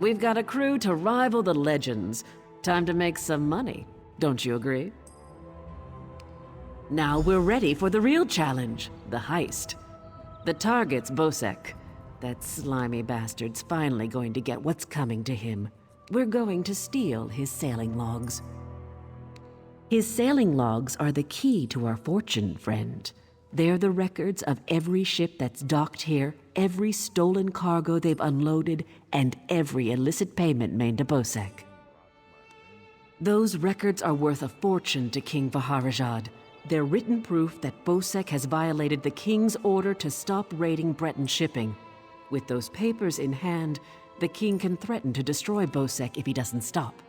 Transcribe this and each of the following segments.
We've got a crew to rival the legends. Time to make some money, don't you agree? Now we're ready for the real challenge, the heist. The target's Bosek. That slimy bastard's finally going to get what's coming to him. We're going to steal his sailing logs. His sailing logs are the key to our fortune, friend. They're the records of every ship that's docked here, every stolen cargo they've unloaded, and every illicit payment made to Bosek. Those records are worth a fortune to King Vaharajad. They're written proof that Bosek has violated the king's order to stop raiding Breton shipping. With those papers in hand, the king can threaten to destroy Bosek if he doesn't stop.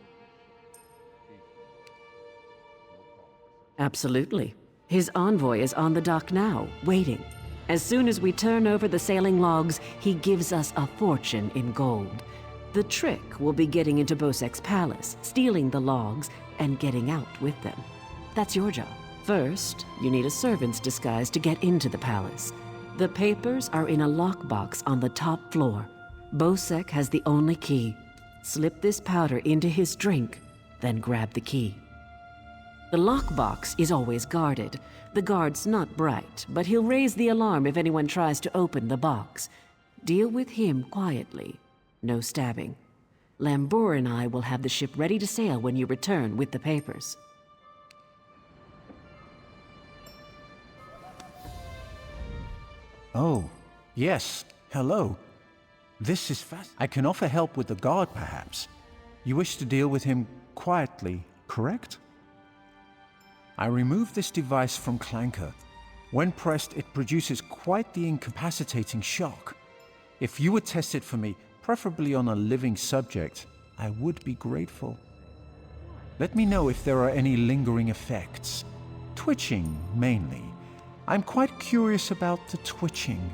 Absolutely. His envoy is on the dock now, waiting. As soon as we turn over the sailing logs, he gives us a fortune in gold. The trick will be getting into Bosek's palace, stealing the logs, and getting out with them. That's your job. First, you need a servant's disguise to get into the palace. The papers are in a lockbox on the top floor. Bosek has the only key. Slip this powder into his drink, then grab the key. The lockbox is always guarded. The guard's not bright, but he'll raise the alarm if anyone tries to open the box. Deal with him quietly. No stabbing. Lambour and I will have the ship ready to sail when you return with the papers. Oh, yes. Hello. This is fast. I can offer help with the guard, perhaps. You wish to deal with him quietly, correct? I removed this device from Clanker. When pressed, it produces quite the incapacitating shock. If you would test it for me, preferably on a living subject, I would be grateful. Let me know if there are any lingering effects. Twitching, mainly. I'm quite curious about the twitching.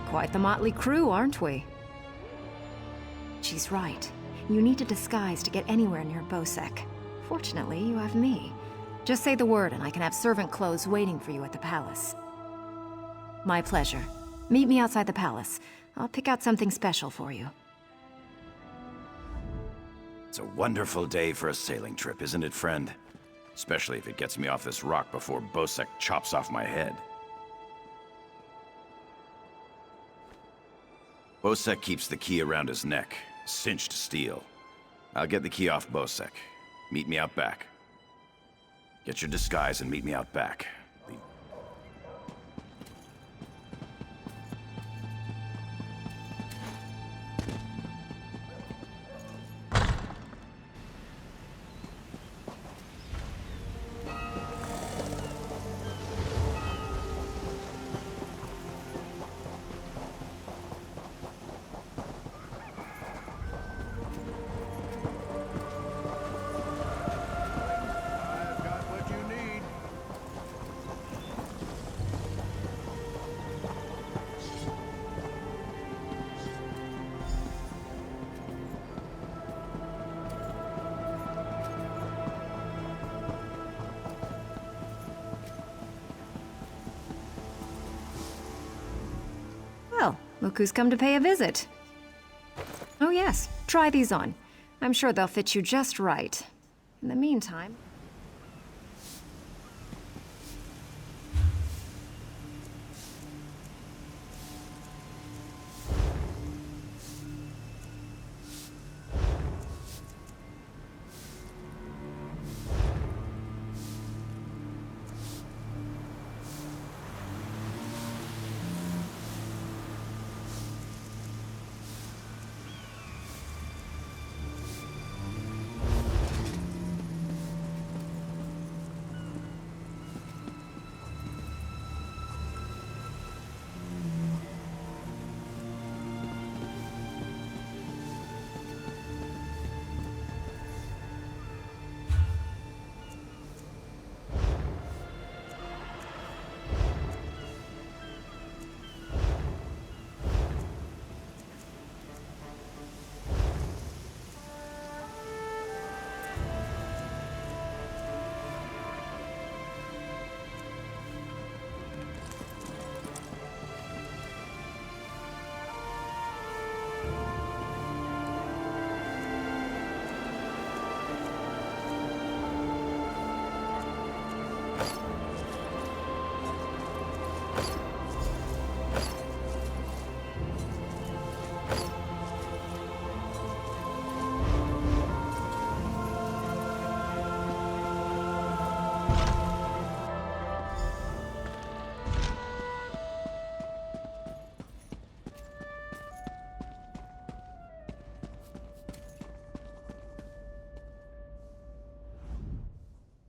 Quite the motley crew, aren't we? She's right. You need a disguise to get anywhere near Bosek. Fortunately, you have me. Just say the word and I can have servant clothes waiting for you at the palace. My pleasure. Meet me outside the palace. I'll pick out something special for you. It's a wonderful day for a sailing trip, isn't it, friend? Especially if it gets me off this rock before Bosek chops off my head. Bosek keeps the key around his neck, cinched steel. I'll get the key off Bosek. Meet me out back. Get your disguise and meet me out back. Well, look who's come to pay a visit. Oh yes, try these on. I'm sure they'll fit you just right. In the meantime...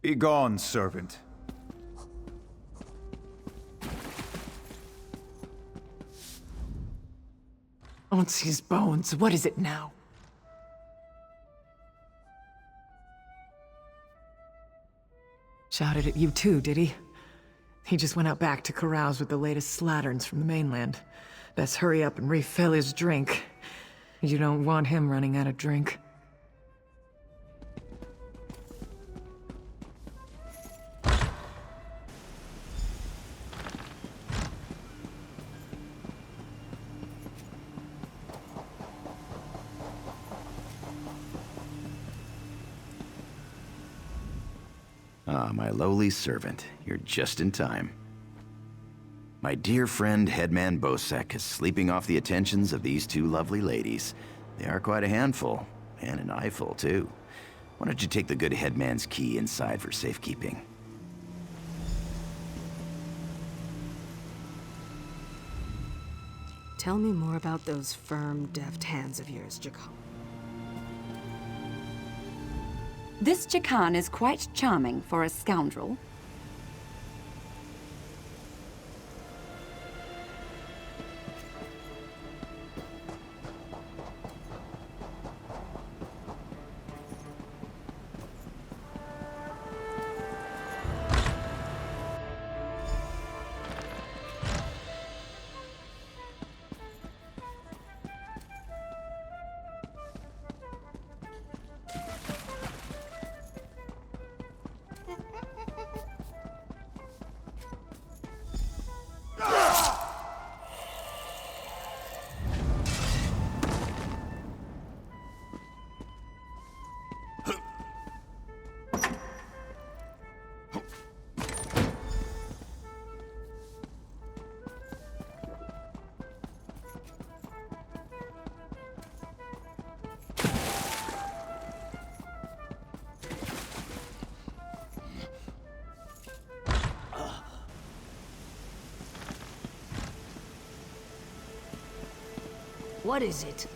Begone, servant. Onsi's bones, what is it now? Shouted at you too, did he? He just went out back to carouse with the latest slatterns from the mainland. Best hurry up and refill his drink. You don't want him running out of drink. Ah, my lowly servant. You're just in time. My dear friend, Headman Bosek, is sleeping off the attentions of these two lovely ladies. They are quite a handful, and an eyeful, too. Why don't you take the good Headman's key inside for safekeeping? Tell me more about those firm, deft hands of yours, Jakan. This Jakan is quite charming for a scoundrel. What is it?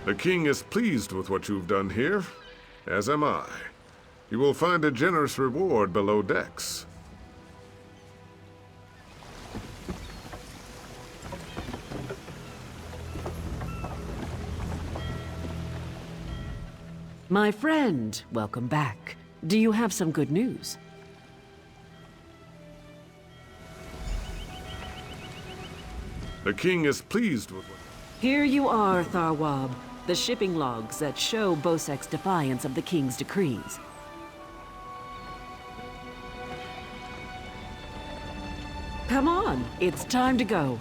The king is pleased with what you've done here, as am I. You will find a generous reward below decks. My friend, welcome back. Do you have some good news? The king is pleased with what... Here you are, Tharwab. The shipping logs that show Bosek's defiance of the king's decrees. Come on, it's time to go.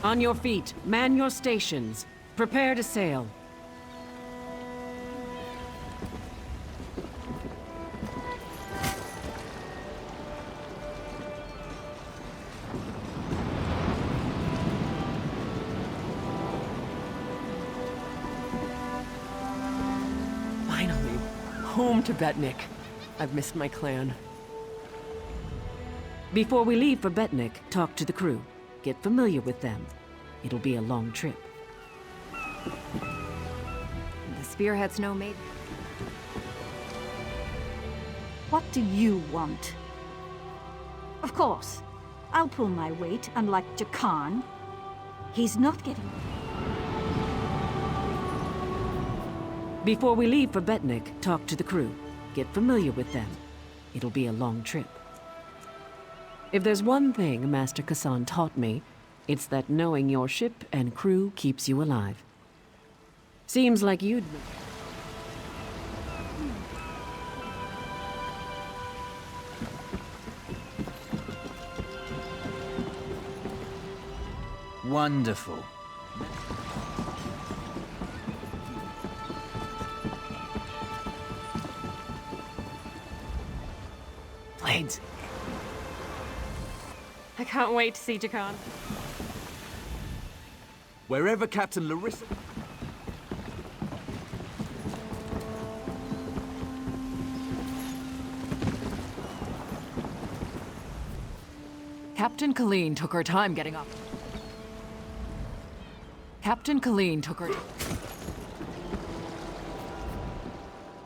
On your feet, man your stations. Prepare to sail. Finally, home to Betnik. I've missed my clan. Before we leave for Betnik, talk to the crew. Get familiar with them. It'll be a long trip. The spearhead's no mate. What do you want? Of course, I'll pull my weight, unlike Jakan. He's not getting... Before we leave for Betnik, talk to the crew. Get familiar with them. It'll be a long trip. If there's one thing Master Kassan taught me, it's that knowing your ship and crew keeps you alive. Seems like you'd... Wonderful. Blades. I can't wait to see Jakan. Wherever Captain Larissa... Captain Colleen took her time getting up. Captain Colleen took her...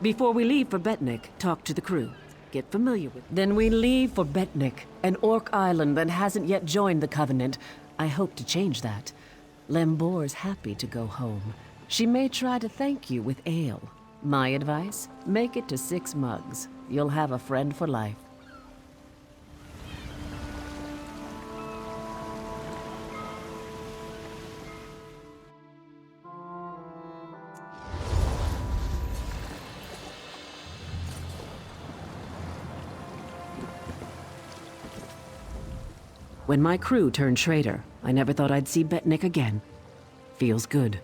Before we leave for Betnik, talk to the crew. Get familiar with... Then we leave for Betnik, an orc island that hasn't yet joined the Covenant. I hope to change that. Lembor's happy to go home. She may try to thank you with ale. My advice? Make it to 6 mugs. You'll have a friend for life. When my crew turned traitor, I never thought I'd see Betnik again. Feels good.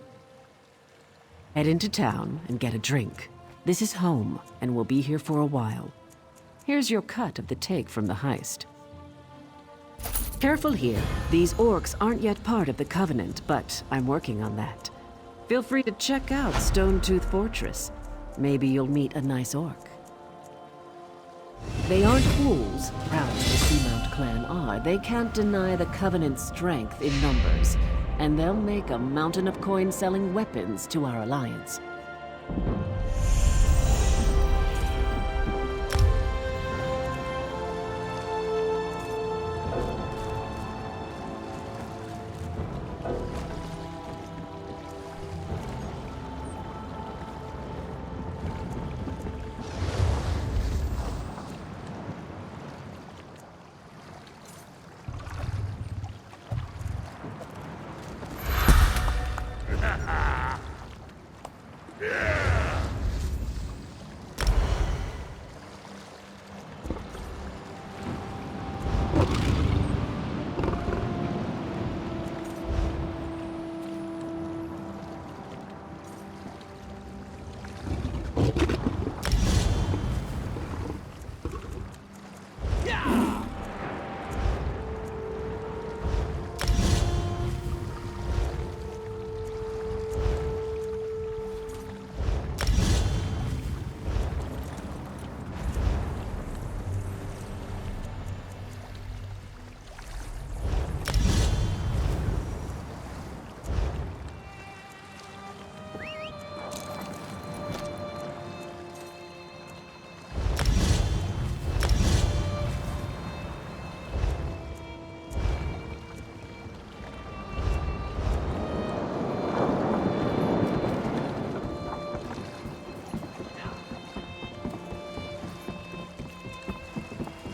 Head into town and get a drink. This is home, and we'll be here for a while. Here's your cut of the take from the heist. Careful here. These orcs aren't yet part of the Covenant, but I'm working on that. Feel free to check out Stonetooth Fortress. Maybe you'll meet a nice orc. They aren't fools, proud as the Seamount clan are. They can't deny the Covenant's strength in numbers, and they'll make a mountain of coin-selling weapons to our alliance.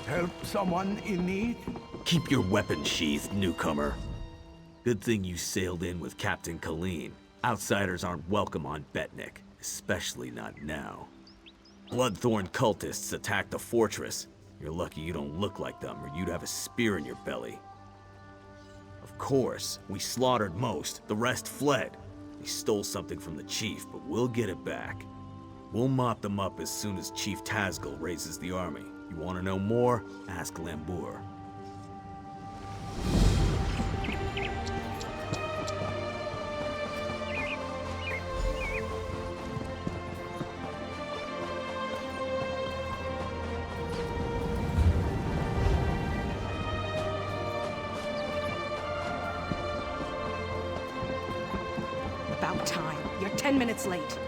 Help someone in need? Keep your weapon sheathed, newcomer. Good thing you sailed in with Captain Colleen. Outsiders aren't welcome on Betnik, especially not now. Bloodthorn cultists attacked the fortress. You're lucky you don't look like them, or you'd have a spear in your belly. Of course, we slaughtered most, the rest fled. They stole something from the chief, but we'll get it back. We'll mop them up as soon as Chief Tazgul raises the army. You want to know more? Ask Lambour. About time. You're 10 minutes late.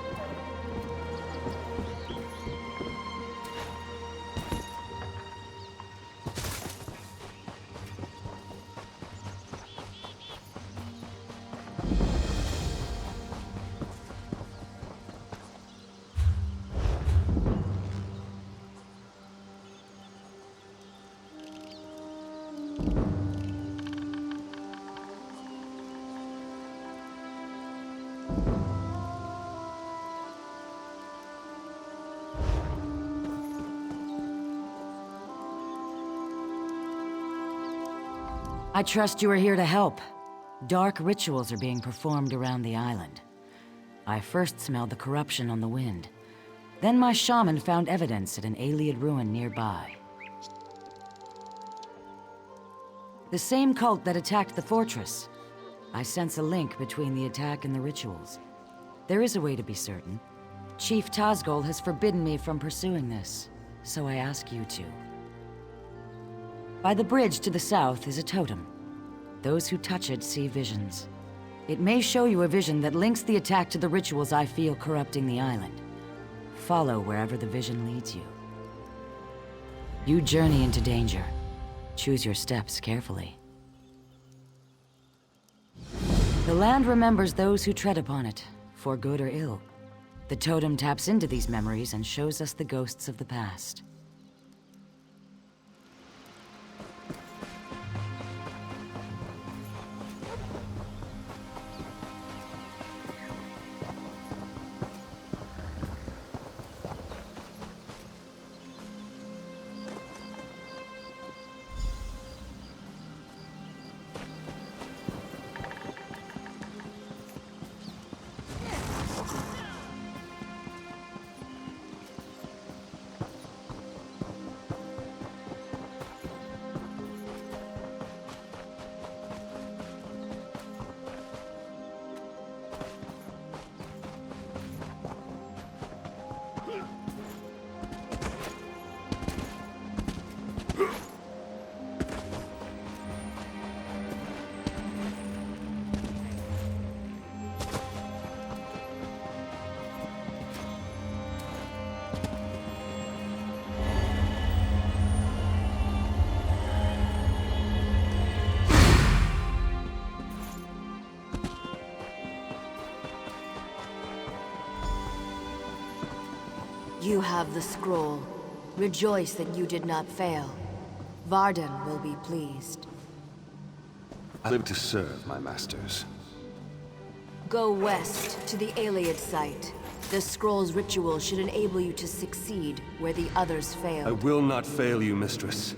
I trust you are here to help. Dark rituals are being performed around the island. I first smelled the corruption on the wind. Then my shaman found evidence at an Ayleid ruin nearby. The same cult that attacked the fortress. I sense a link between the attack and the rituals. There is a way to be certain. Chief Tazgul has forbidden me from pursuing this, so I ask you to. By the bridge to the south is a totem. Those who touch it see visions. It may show you a vision that links the attack to the rituals I feel corrupting the island. Follow wherever the vision leads you. You journey into danger. Choose your steps carefully. The land remembers those who tread upon it, for good or ill. The totem taps into these memories and shows us the ghosts of the past. You have the scroll. Rejoice that you did not fail. Varden will be pleased. I live to serve my masters. Go west to the Ayleid site. The scroll's ritual should enable you to succeed where the others failed. I will not fail you, mistress.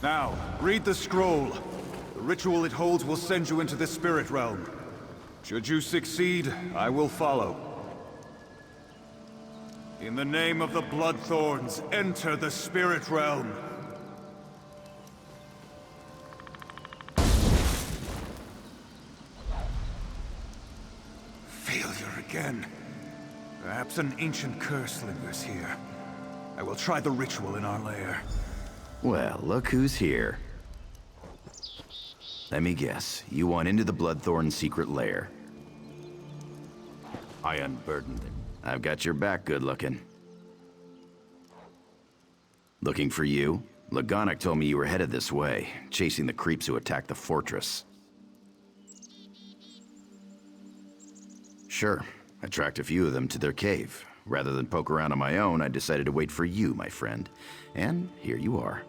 Now, read the scroll. The ritual it holds will send you into the spirit realm. Should you succeed, I will follow. In the name of the Bloodthorns, enter the spirit realm. Failure again. Perhaps an ancient curse lingers here. I will try the ritual in our lair. Well, look who's here. Let me guess, you want into the Bloodthorn secret lair. I unburdened them. I've got your back, good looking. Looking for you? Lagonic told me you were headed this way, chasing the creeps who attacked the fortress. Sure, I tracked a few of them to their cave. Rather than poke around on my own, I decided to wait for you, my friend. And here you are.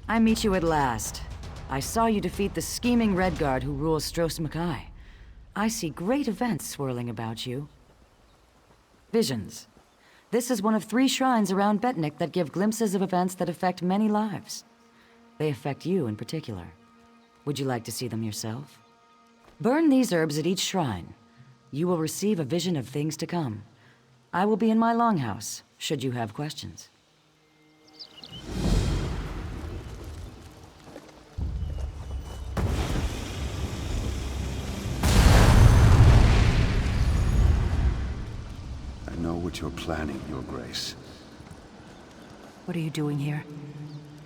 I meet you at last. I saw you defeat the scheming Redguard who rules Stros Mackay. I see great events swirling about you. Visions. This is one of 3 shrines around Betnik that give glimpses of events that affect many lives. They affect you in particular. Would you like to see them yourself? Burn these herbs at each shrine. You will receive a vision of things to come. I will be in my longhouse, should you have questions. I know what you're planning, Your Grace. What are you doing here?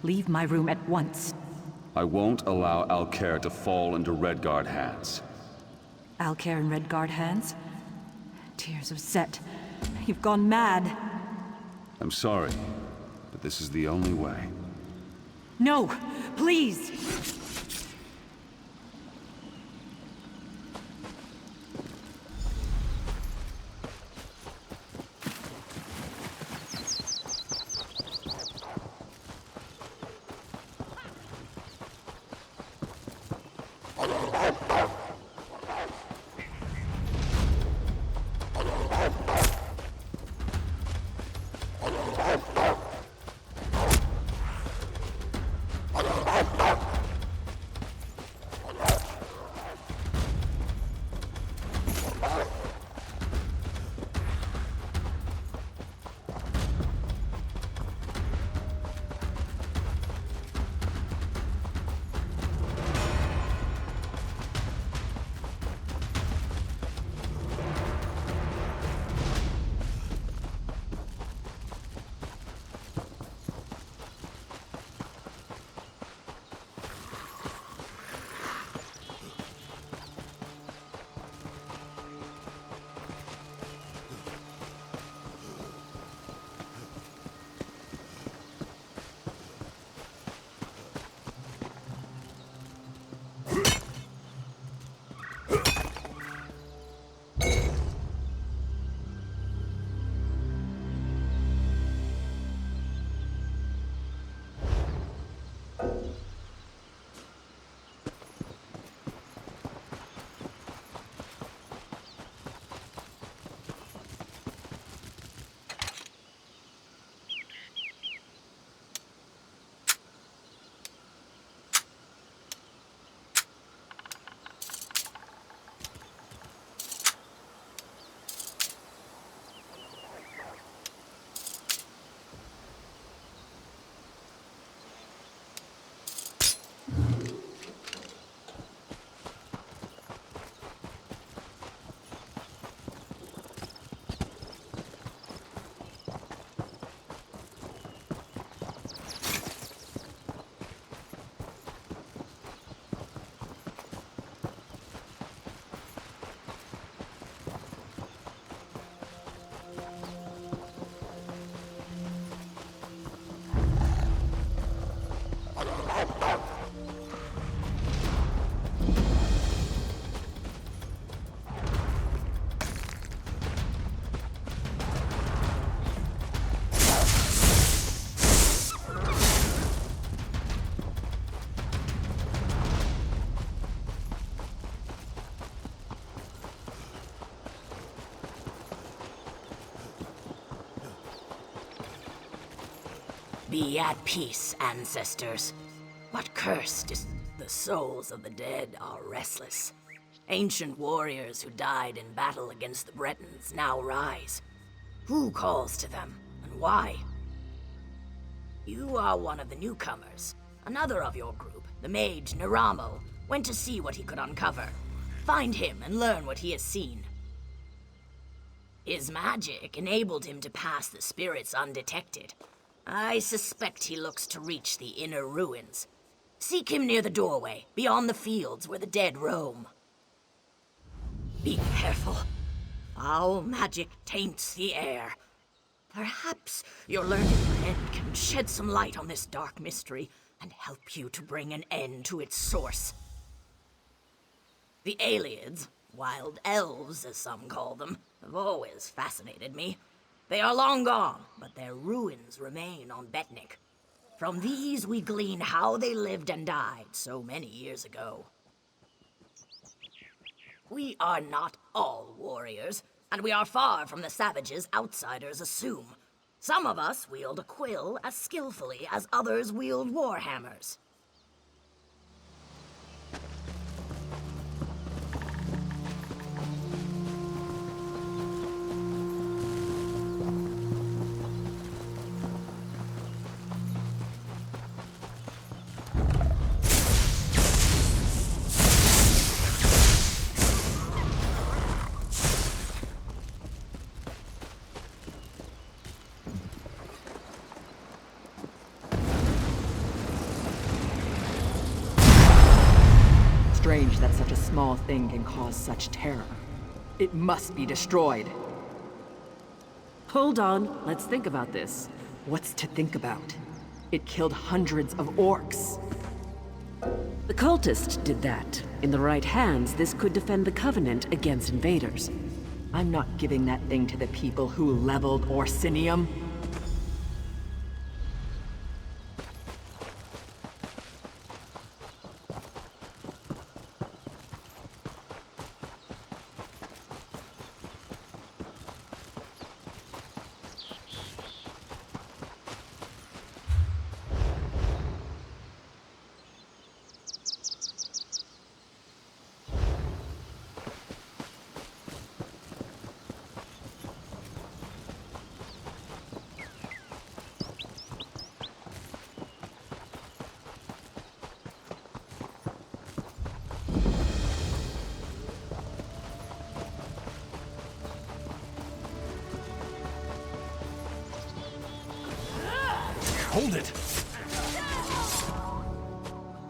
Leave my room at once. I won't allow Alcair to fall into Redguard hands. Alcair in Redguard hands? Tears of Set. You've gone mad. I'm sorry, but this is the only way. No! Please! Be at peace, ancestors. What cursed is the souls of the dead are restless. Ancient warriors who died in battle against the Bretons now rise. Who calls to them, and why? You are one of the newcomers. Another of your group, the mage Naramo, went to see what he could uncover. Find him and learn what he has seen. His magic enabled him to pass the spirits undetected. I suspect he looks to reach the inner ruins. Seek him near the doorway, beyond the fields where the dead roam. Be careful. Foul magic taints the air. Perhaps your learned friend can shed some light on this dark mystery and help you to bring an end to its source. The Aliads, wild elves as some call them, have always fascinated me. They are long gone, but their ruins remain on Betnik. From these we glean how they lived and died so many years ago. We are not all warriors, and we are far from the savages outsiders assume. Some of us wield a quill as skillfully as others wield warhammers. Strange that such a small thing can cause such terror. It must be destroyed. Hold on, let's think about this. What's to think about? It killed hundreds of orcs. The cultist did that. In the right hands, this could defend the Covenant against invaders. I'm not giving that thing to the people who leveled Orsinium. Hold it!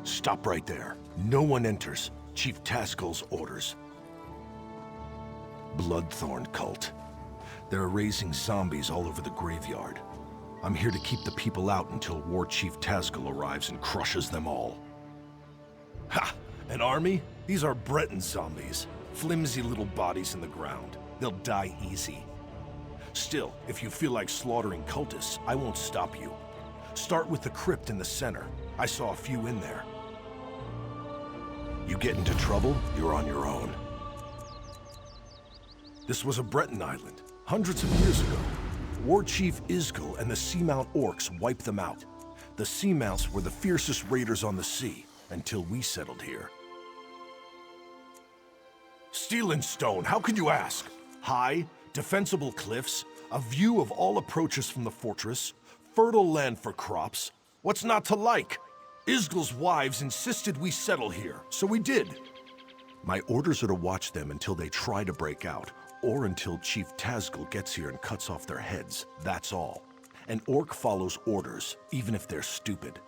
Stop right there. No one enters. Chief Taskel's orders. Bloodthorn cult. They're raising zombies all over the graveyard. I'm here to keep the people out until War Chief Taskel arrives and crushes them all. Ha! An army? These are Breton zombies. Flimsy little bodies in the ground. They'll die easy. Still, if you feel like slaughtering cultists, I won't stop you. Start with the crypt in the center. I saw a few in there. You get into trouble, you're on your own. This was a Breton island, hundreds of years ago. War Chief Isgil and the Seamount Orcs wiped them out. The Seamounts were the fiercest raiders on the sea, until we settled here. Steel and stone, how could you ask? High, defensible cliffs, a view of all approaches from the fortress, fertile land for crops. What's not to like? Isgil's wives insisted we settle here, so we did. My orders are to watch them until they try to break out, or until Chief Taskel gets here and cuts off their heads, that's all. An orc follows orders, even if they're stupid.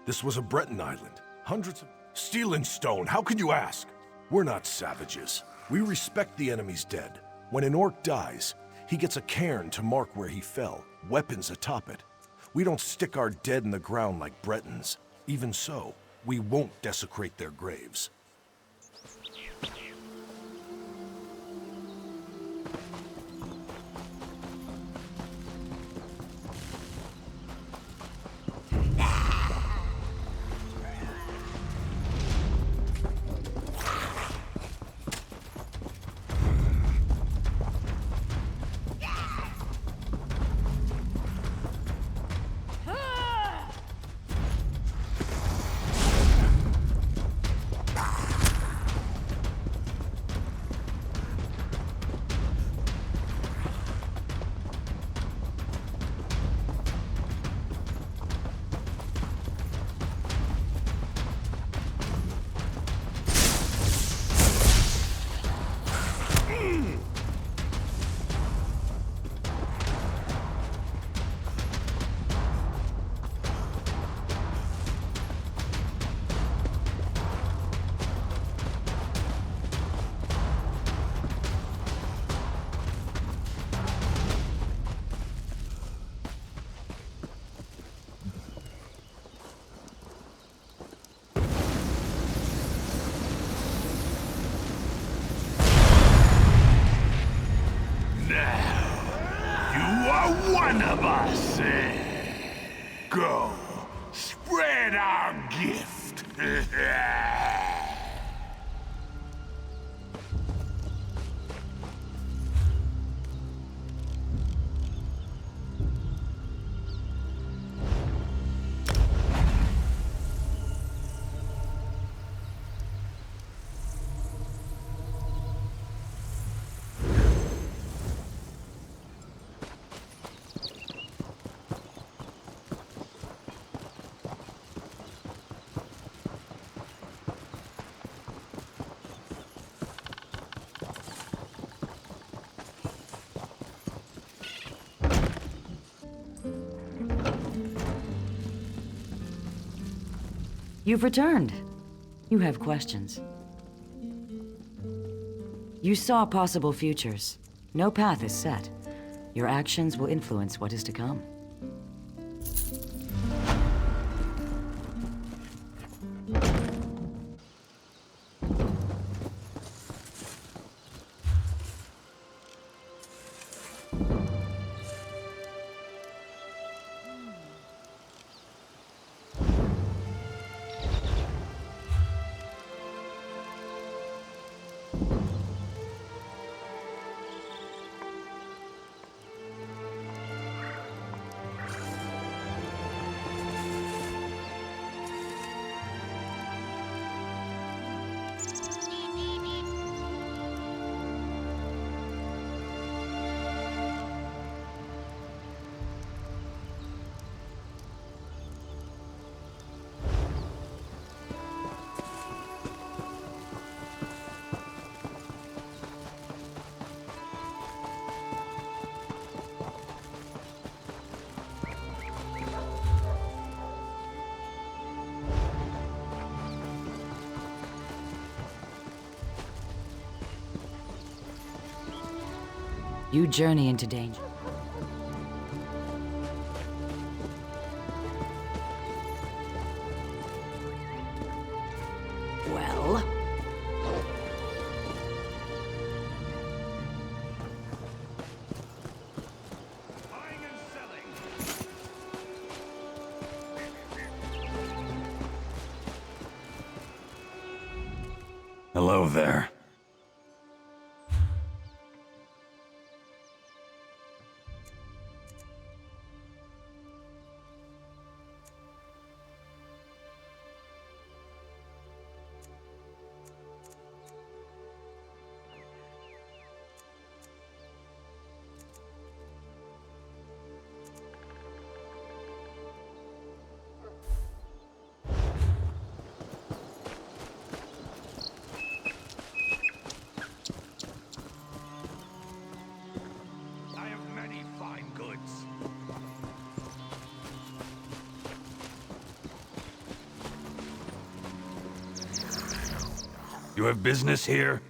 This was a Breton island, hundreds of... Steel and stone, how could you ask? We're not savages. We respect the enemy's dead. When an orc dies, he gets a cairn to mark where he fell, weapons atop it. We don't stick our dead in the ground like Bretons. Even so, we won't desecrate their graves. Barnabas! Go, spread our gift. You've returned. You have questions. You saw possible futures. No path is set. Your actions will influence what is to come. You journey into danger. Well? Hello there. You have business here?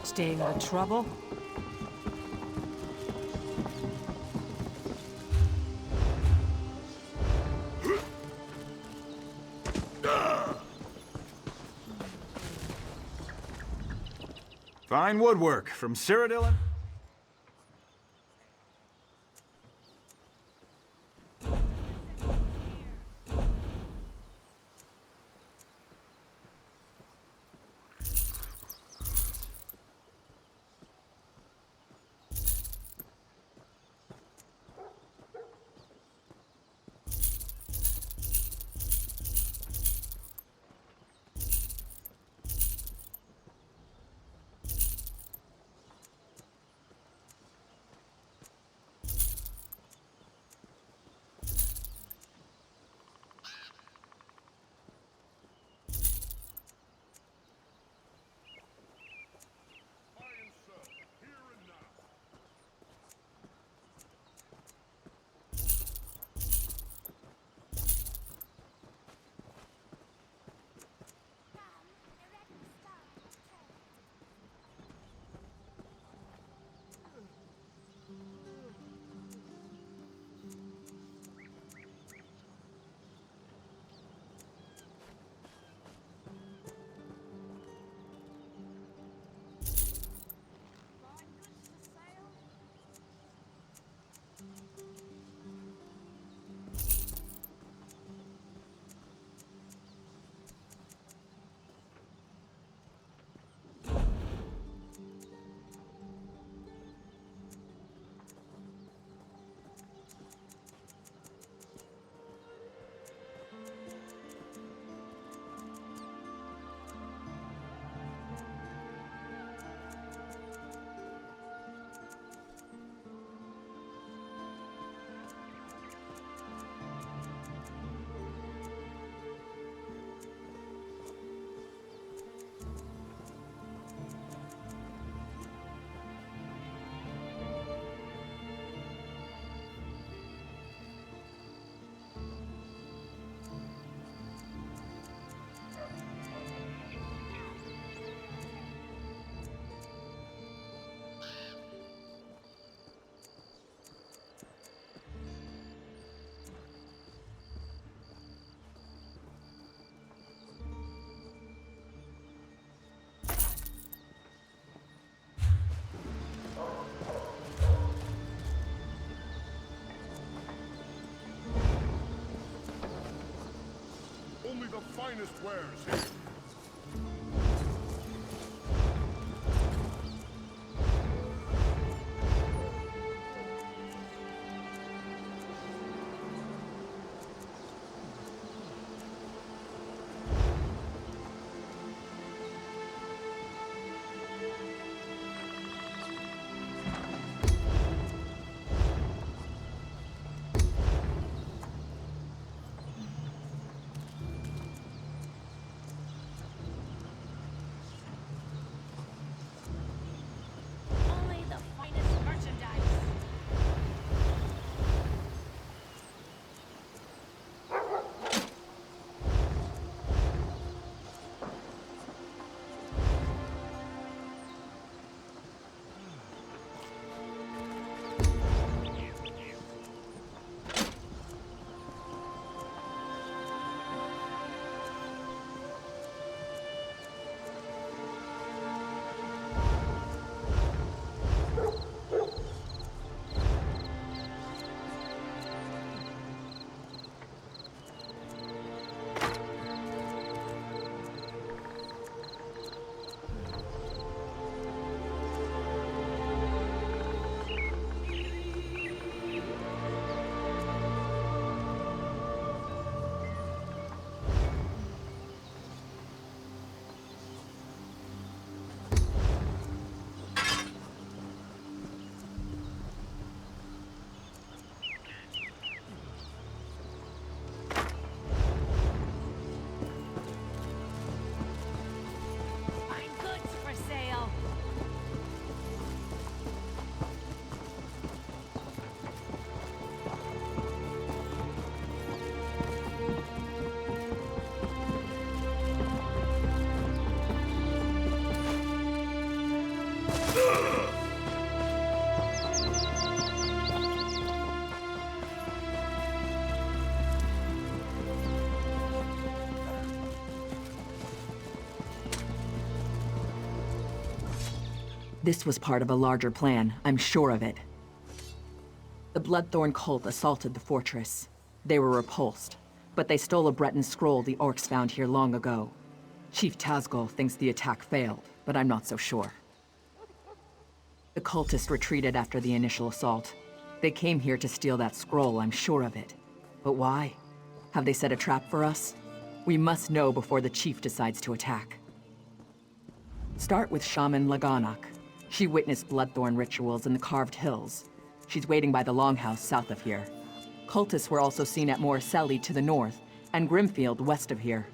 Staying out of trouble? Fine woodwork from Cyrodiil. finest wares here. Only the finest merchandise. Fine goods for sale. This was part of a larger plan, I'm sure of it. The Bloodthorn cult assaulted the fortress. They were repulsed, but they stole a Breton scroll the orcs found here long ago. Chief Tazgol thinks the attack failed, but I'm not so sure. The cultists retreated after the initial assault. They came here to steal that scroll, I'm sure of it. But why? Have they set a trap for us? We must know before the chief decides to attack. Start with Shaman Laganak. She witnessed Bloodthorn rituals in the Carved Hills. She's waiting by the Longhouse south of here. Cultists were also seen at Morriselli to the north, and Grimfield west of here.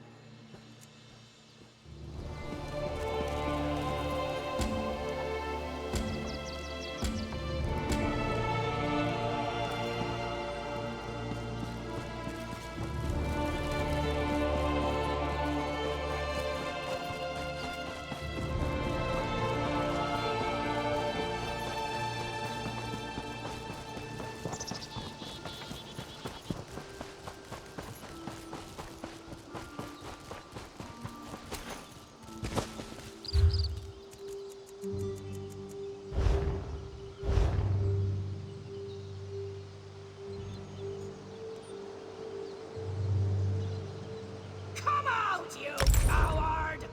Come out, you coward!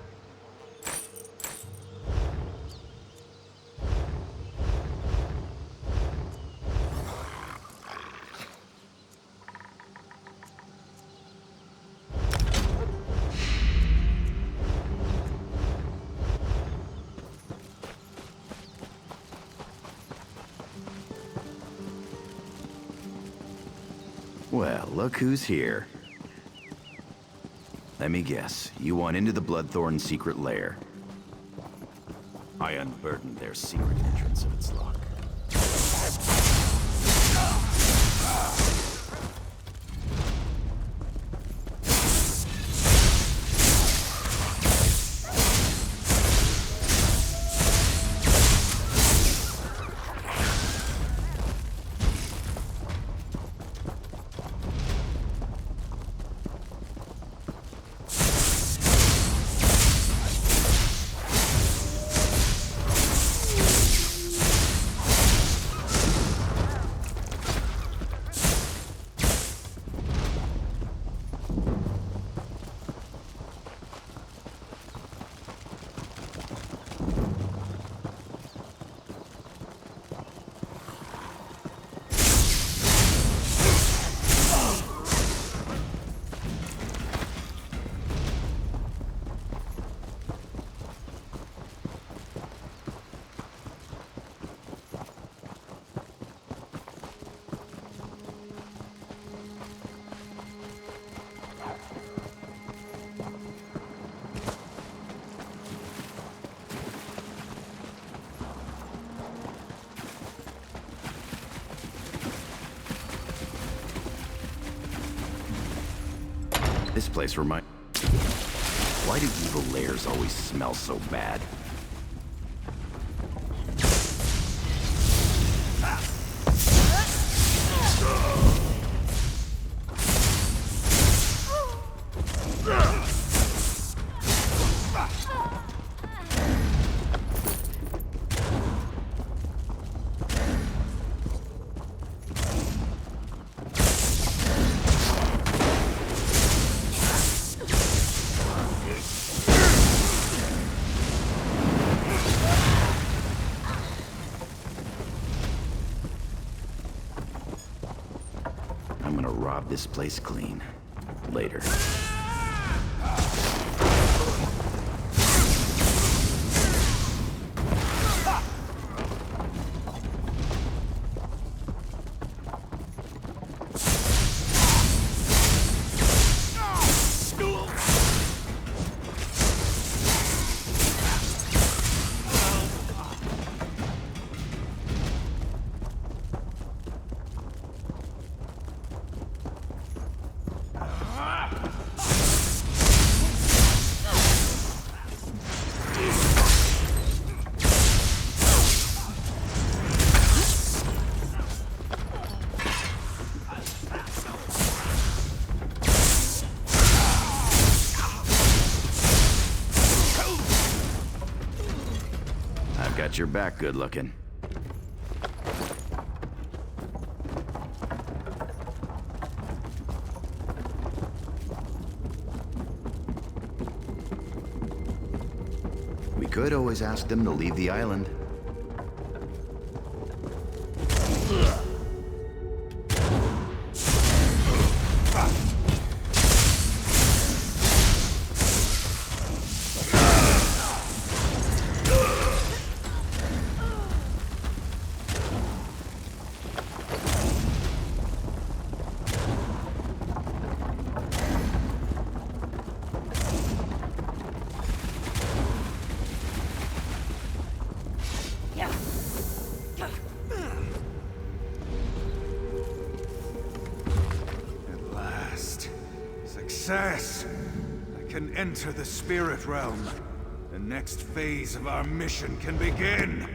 Well, look who's here. Let me guess, you want into the Bloodthorn secret lair. I unburdened their secret entrance of its lock. This place reminds... Why do evil lairs always smell so bad? I'm gonna rob this place clean. Later. Got your back good looking. We could always ask them to leave the island. Success! I can enter the spirit realm. The next phase of our mission can begin!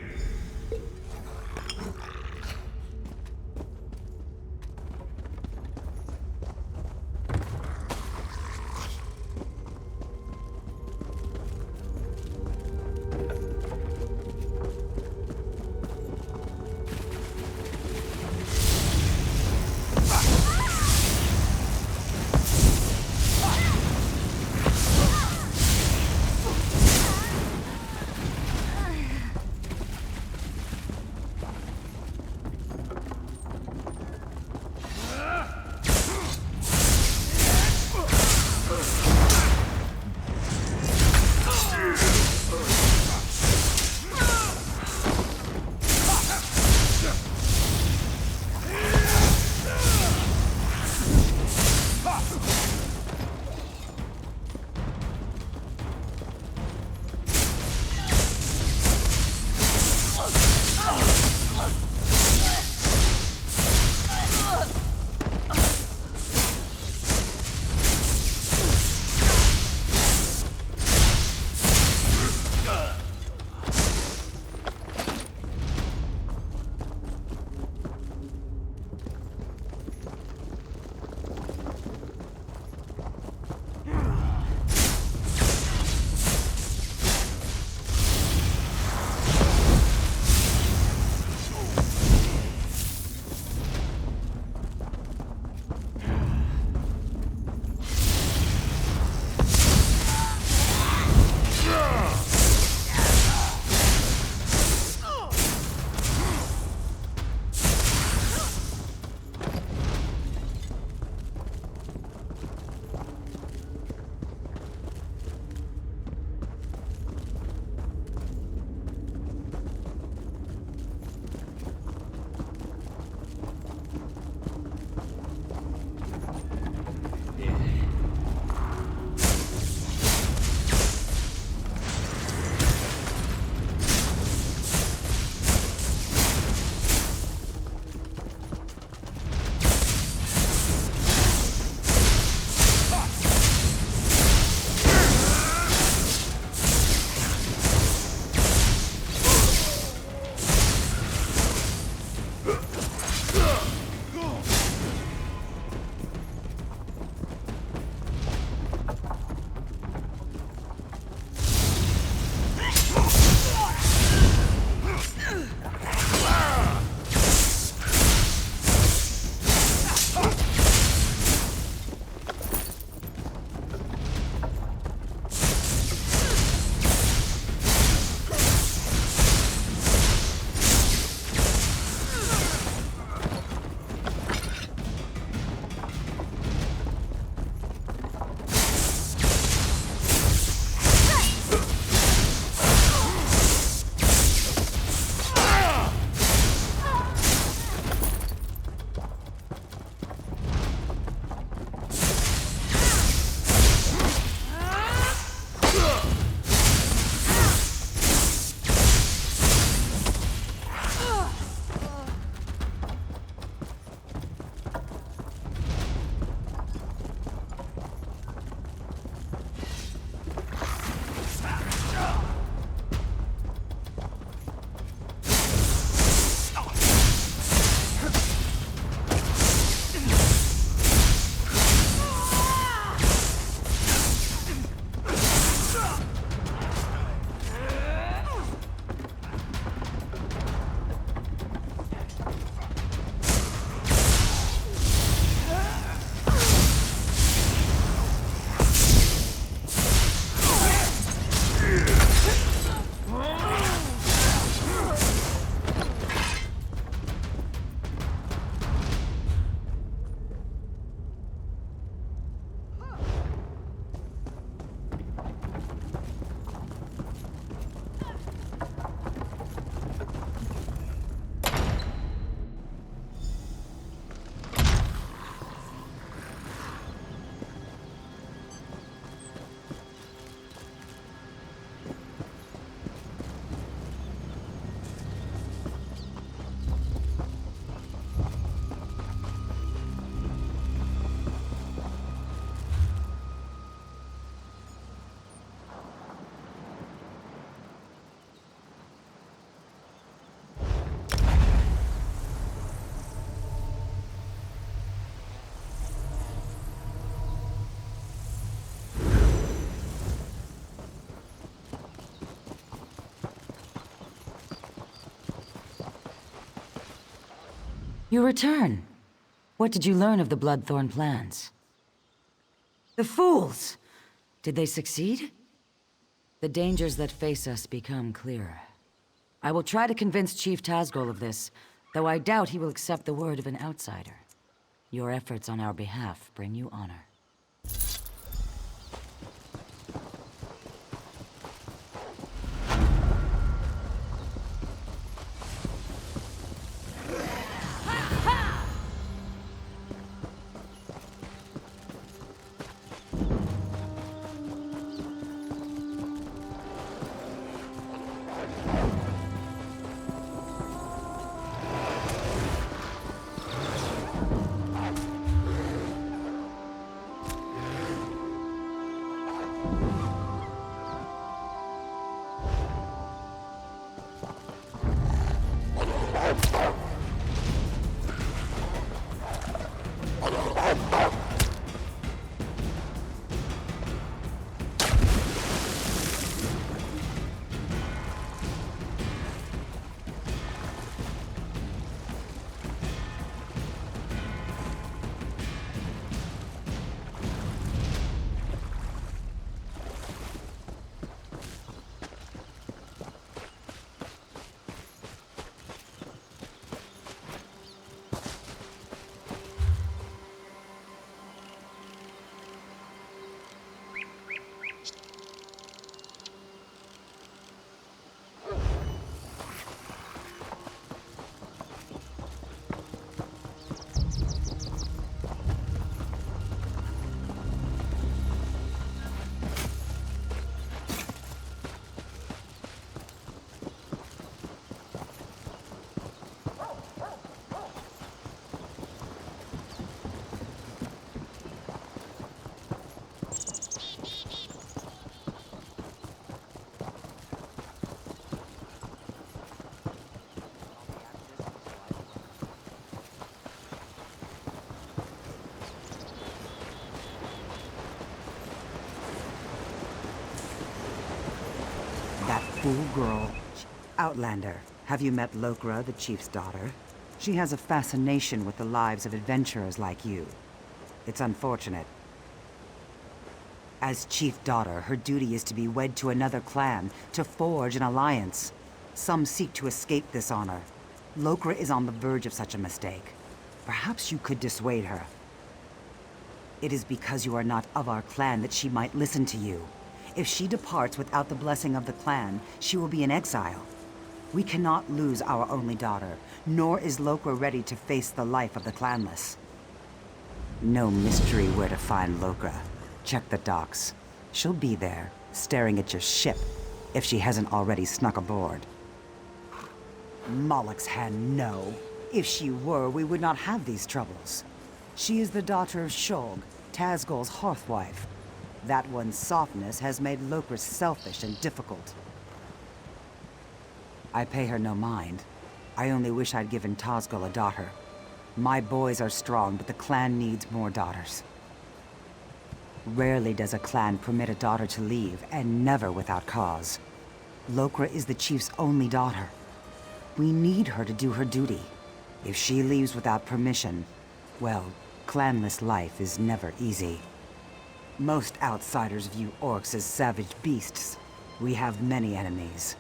You return. What did you learn of the Bloodthorn plans? The fools! Did they succeed? The dangers that face us become clearer. I will try to convince Chief Tazgol of this, though I doubt he will accept the word of an outsider. Your efforts on our behalf bring you honor. That fool girl. Outlander, have you met Lokra, the chief's daughter? She has a fascination with the lives of adventurers like you. It's unfortunate. As chief daughter, her duty is to be wed to another clan, to forge an alliance. Some seek to escape this honor. Lokra is on the verge of such a mistake. Perhaps you could dissuade her. It is because you are not of our clan that she might listen to you. If she departs without the blessing of the clan, she will be in exile. We cannot lose our only daughter, nor is Lokra ready to face the life of the clanless. No mystery where to find Lokra. Check the docks. She'll be there, staring at your ship, if she hasn't already snuck aboard. Moloch's hand, no. If she were, we would not have these troubles. She is the daughter of Shulg, Tazgol's hearthwife. That one's softness has made Lokra selfish and difficult. I pay her no mind. I only wish I'd given Tazgol a daughter. My boys are strong, but the clan needs more daughters. Rarely does a clan permit a daughter to leave, and never without cause. Lokra is the chief's only daughter. We need her to do her duty. If she leaves without permission, well, clanless life is never easy. Most outsiders view orcs as savage beasts. We have many enemies.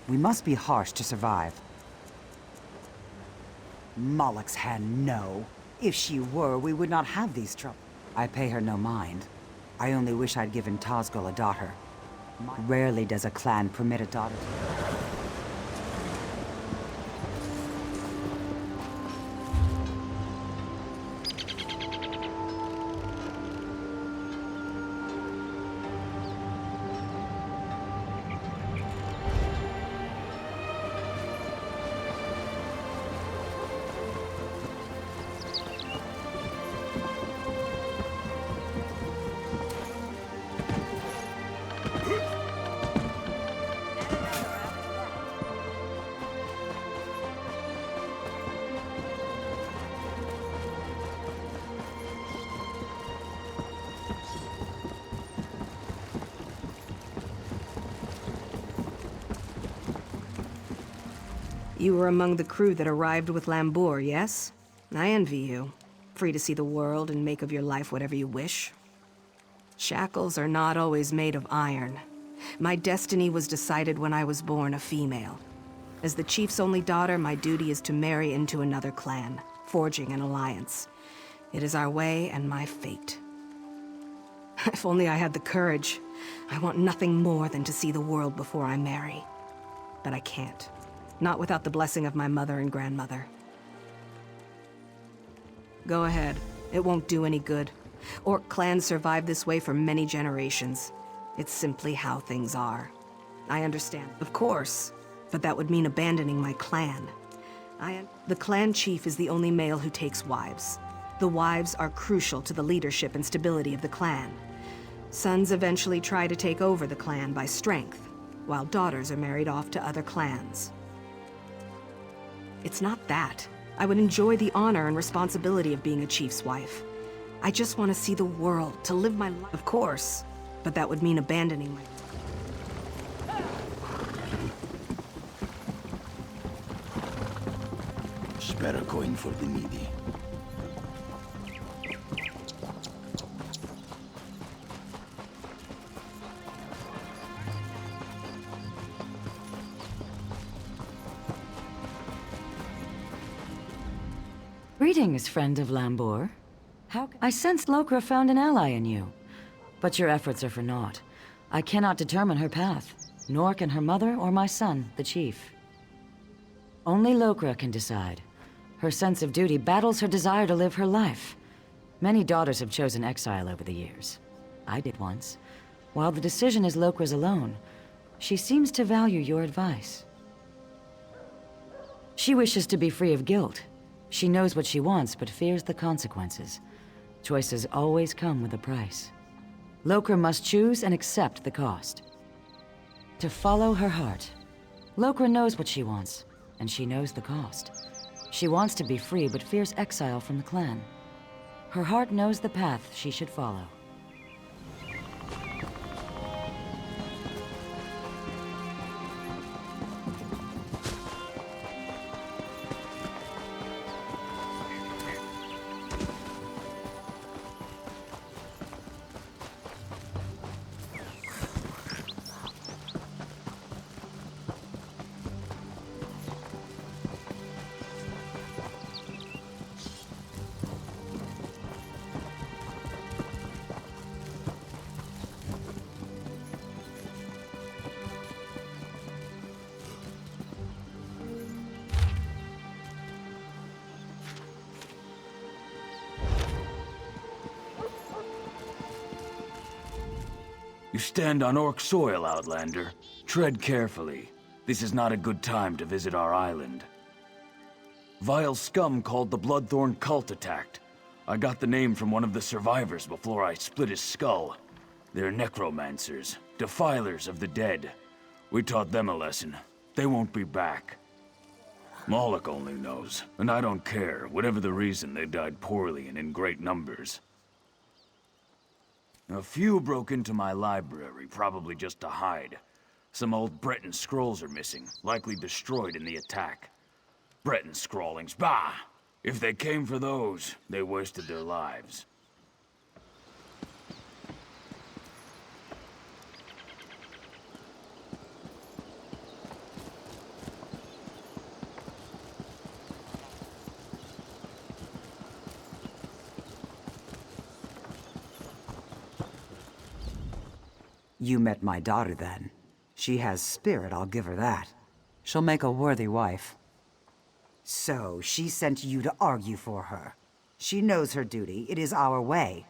We must be harsh to survive. Moloch's hand, no. If she were, we would not have these troubles. I pay her no mind. I only wish I'd given Tazgol a daughter. Rarely does a clan permit a daughter to... You were among the crew that arrived with Lambour, yes? I envy you. Free to see the world and make of your life whatever you wish. Shackles are not always made of iron. My destiny was decided when I was born a female. As the chief's only daughter, my duty is to marry into another clan, forging an alliance. It is our way and my fate. If only I had the courage. I want nothing more than to see the world before I marry. But I can't. Not without the blessing of my mother and grandmother. Go ahead. It won't do any good. Orc clans survive this way for many generations. It's simply how things are. I understand. Of course. But that would mean abandoning my clan. The clan chief is the only male who takes wives. The wives are crucial to the leadership and stability of the clan. Sons eventually try to take over the clan by strength, while daughters are married off to other clans. It's not that. I would enjoy the honor and responsibility of being a chief's wife. I just want to see the world, to live my life. Of course, but that would mean abandoning my... Spare a coin for the needy. Greetings, friend of Lambor. I sense Lokra found an ally in you. But your efforts are for naught. I cannot determine her path, nor can her mother or my son, the chief. Only Lokra can decide. Her sense of duty battles her desire to live her life. Many daughters have chosen exile over the years. I did once. While the decision is Lokra's alone, she seems to value your advice. She wishes to be free of guilt. She knows what she wants, but fears the consequences. Choices always come with a price. Lokra must choose and accept the cost. To follow her heart. Lokra knows what she wants, and she knows the cost. She wants to be free, but fears exile from the clan. Her heart knows the path she should follow. You stand on Orc soil, Outlander. Tread carefully. This is not a good time to visit our island. Vile scum called the Bloodthorn cult attacked. I got the name from one of the survivors before I split his skull. They're necromancers, defilers of the dead. We taught them a lesson. They won't be back. Moloch only knows, and I don't care. Whatever the reason, they died poorly and in great numbers. A few broke into my library, probably just to hide. Some old Breton scrolls are missing, likely destroyed in the attack. Breton scrawlings, bah! If they came for those, they wasted their lives. You met my daughter, then. She has spirit, I'll give her that. She'll make a worthy wife. So, she sent you to argue for her. She knows her duty. It is our way.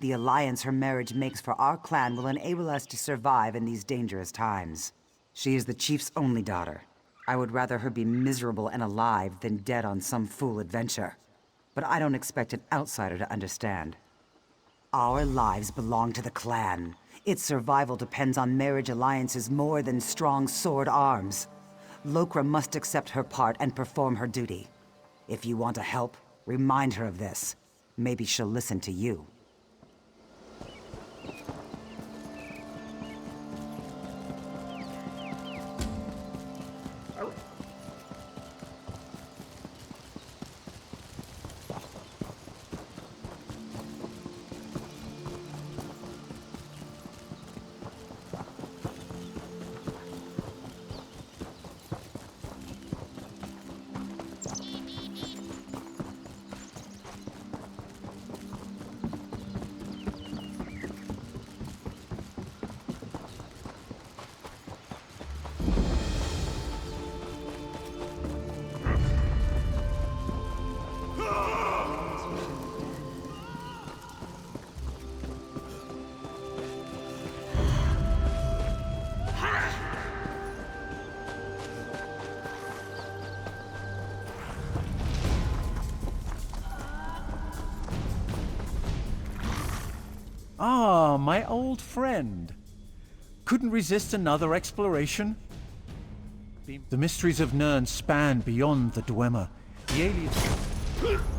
The alliance her marriage makes for our clan will enable us to survive in these dangerous times. She is the chief's only daughter. I would rather her be miserable and alive than dead on some fool adventure. But I don't expect an outsider to understand. Our lives belong to the clan. Its survival depends on marriage alliances more than strong sword arms. Lokra must accept her part and perform her duty. If you want to help, remind her of this. Maybe she'll listen to you. Ah, my old friend. Couldn't resist another exploration? The mysteries of Nirn span beyond the Dwemer. The aliens...